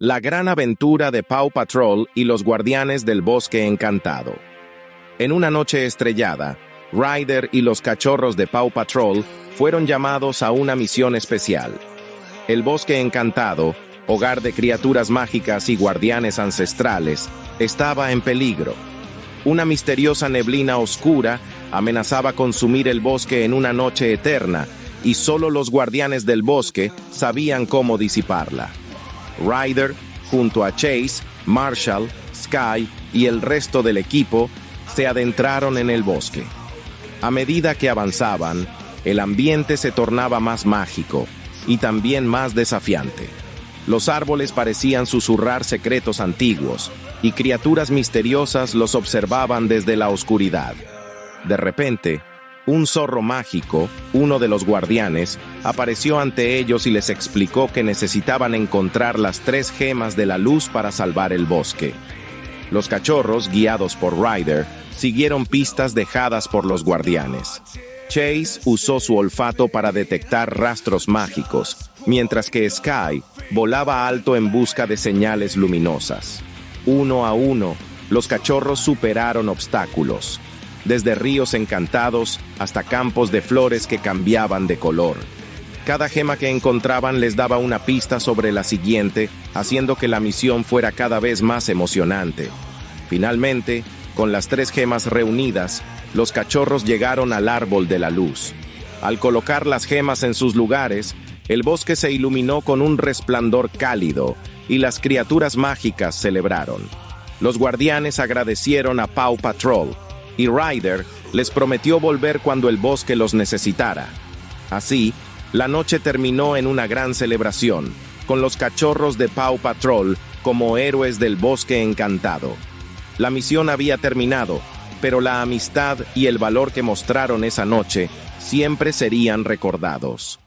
La gran aventura de Paw Patrol y los guardianes del bosque encantado. En una noche estrellada, Ryder y los cachorros de Paw Patrol fueron llamados a una misión especial. El bosque encantado, hogar de criaturas mágicas y guardianes ancestrales, estaba en peligro. Una misteriosa neblina oscura amenazaba consumir el bosque en una noche eterna, y solo los guardianes del bosque sabían cómo disiparla. Ryder, junto a Chase, Marshall, Sky y el resto del equipo, se adentraron en el bosque. A medida que avanzaban, el ambiente se tornaba más mágico y también más desafiante. Los árboles parecían susurrar secretos antiguos, y criaturas misteriosas los observaban desde la oscuridad. De repente, un zorro mágico, uno de los guardianes, apareció ante ellos y les explicó que necesitaban encontrar las 3 gemas de la luz para salvar el bosque. Los cachorros, guiados por Ryder, siguieron pistas dejadas por los guardianes. Chase usó su olfato para detectar rastros mágicos, mientras que Sky volaba alto en busca de señales luminosas. Uno a uno, los cachorros superaron obstáculos, desde ríos encantados hasta campos de flores que cambiaban de color. Cada gema que encontraban les daba una pista sobre la siguiente, haciendo que la misión fuera cada vez más emocionante. Finalmente, con las 3 gemas reunidas, los cachorros llegaron al árbol de la luz. Al colocar las gemas en sus lugares, el bosque se iluminó con un resplandor cálido, y las criaturas mágicas celebraron. Los guardianes agradecieron a Paw Patrol, y Ryder les prometió volver cuando el bosque los necesitara. Así, la noche terminó en una gran celebración, con los cachorros de Paw Patrol como héroes del bosque encantado. La misión había terminado, pero la amistad y el valor que mostraron esa noche siempre serían recordados.